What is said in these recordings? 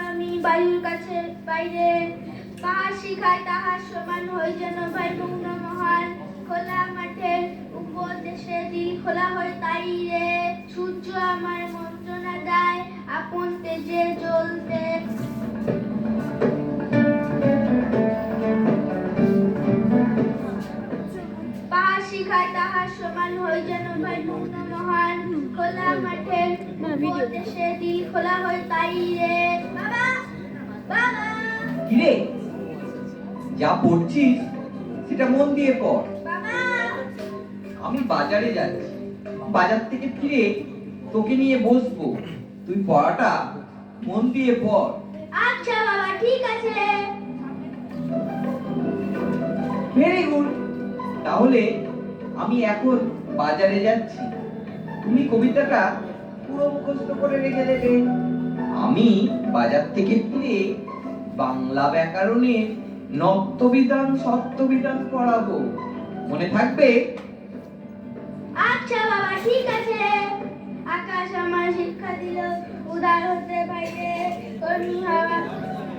আমি বায়ুর কাছে বাইরে পাহাড় শিখায় তাহার সমান হই যেন ভাই পূর্ণ মহান খোলা মাঠের উপদেশে দিল খোলা হয় তাই রে সূর্য আমার মন্ত্রণা দেয় আপন তেজে জ্বলতে পাহাড় শিখায় তাহার সমান হই যেন ভাই পূর্ণ মহান খোলা মাঠের উপদেশে দিল খোলা হয় তাই রে বাবা বাবা কিরে যা পড়ছিস সেটা মন দিয়ে পড়। বাবা আমি বাজারে যাচ্ছি, বাজার থেকে ফিরে তোকে নিয়ে বসবো, তুই পড়াটা মন দিয়ে পড়। আচ্ছা বাবা ঠিক আছে। Very good. তাহলে আমি এখন বাজারে যাচ্ছি, তুমি কবিতাটা পুরো মুখস্থ করে রেখে দেবে। আমি বাজার থেকে ফিরে বাংলা ব্যাকরণের নত্যবিধান সত্যবিধান পড়াবো, মনে থাকবে? আচ্ছা বাবা ঠিক আছে। আকাশ আমার শিক্ষা দিল উদার হতে বাইরে কর্মী হওয়া।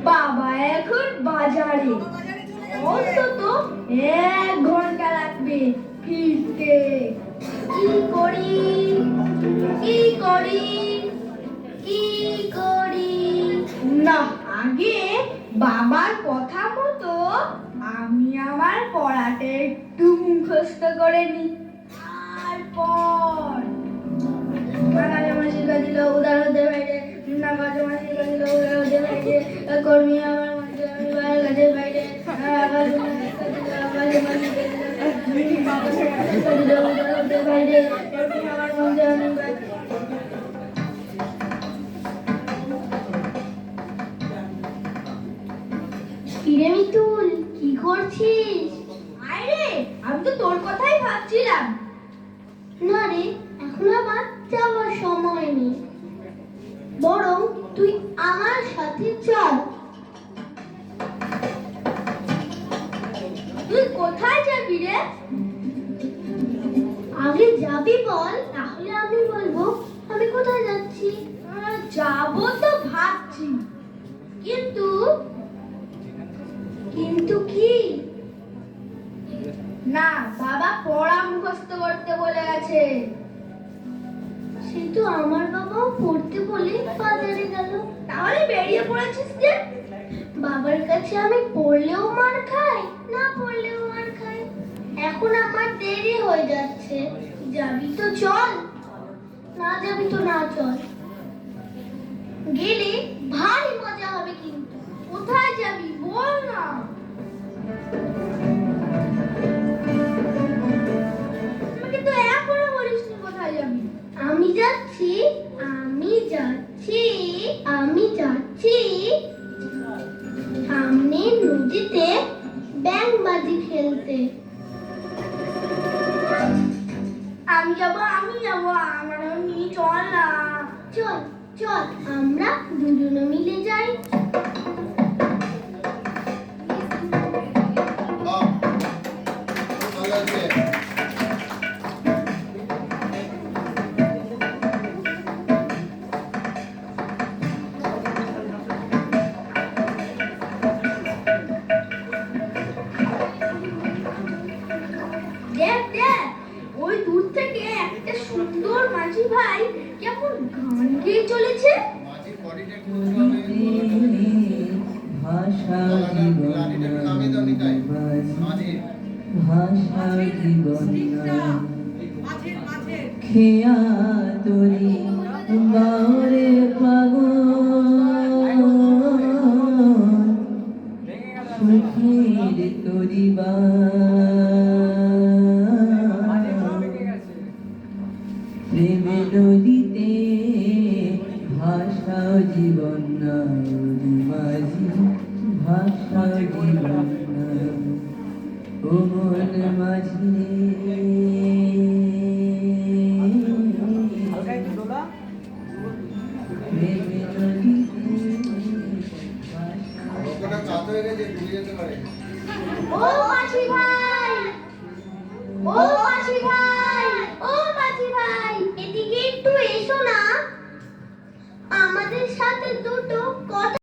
বাবা এখন বাজারে অন্তত 1 ঘন্টা লাগবে ফিরতে। কি করি কি করি কি করি না, আগে বাবার কথা মতো আমি আমার পড়াটা একটু মুখস্থ করে নি। তারপর আকাশ আমার শিক্ষা দিল উদার হতে বাইরে আকাশ আমার শিক্ষা দিল উদার হতে বাইরে কর্মী আমার মধ্যে আমি বাবার কাছে বাইরে আকাশ আমার শিক্ষা দিল আকাশ আমার শিক্ষা দিল বাবার শিক্ষা দিল উদার হতে বাইরে কর্মী আমার মধ্যে আমি কিরে মিতুল কি করছিস? আরে আমি তো তোর কথাই ভাবছিলাম। না রে এখন আবার যাওয়ার সময় নেই, বরং তুই আমার সাথে চল। তুই কোথায় যাবি রে? আগে যাবি বল, তাহলে আমি বলবো আমি কোথায় যাচ্ছি। যাবো তো ভাবছি, কিন্তু কিন্তু কি না, বাবা পড়া মুখস্থ করতে বলে গেছে। সে তো আমার বাবাও পড়তে বলে বাজারে গেল। তাহলে বেরিয়ে পড়েছিস যে? বাবার কাছে আমি পড়লেও মার খাই, না পড়লেও মার খাই। এখন আমার দেরি হয়ে যাচ্ছে, যাবি তো চল, না যাবি তো না চল। গেলে ভারী মজা হবে কিন্তু। কোথায় যাবি বল না? আমাকে তো এখনো বলিসনি কোথায় যাবি। আমি যাচ্ছি আমি যাচ্ছি আমি যাচ্ছি সামনে নদীতে ব্যাঙবাজি খেলতে। আমি যাবো আমার নিয়ে চল না। চল চল আমরা দুজনে মিলে যাই। দেখ দেখ ওই দূর থেকে একটা সুন্দর মাঝি ভাই কেমন গান গেয়ে চলেছে। ভাষা খেয়া তরি বাউরে পাগল সুখের তরিবা প্রেমে নদীতে ভাষা জীবন মাঝি ভাষা জীবন ও মন মাঝি প্রেমে নদীতে ও মাঝি ভাই ও মাঝি ভাই ও মাঝি ভাই এদিকে একটু এসো না। আমাদের হাতে দুটো কথা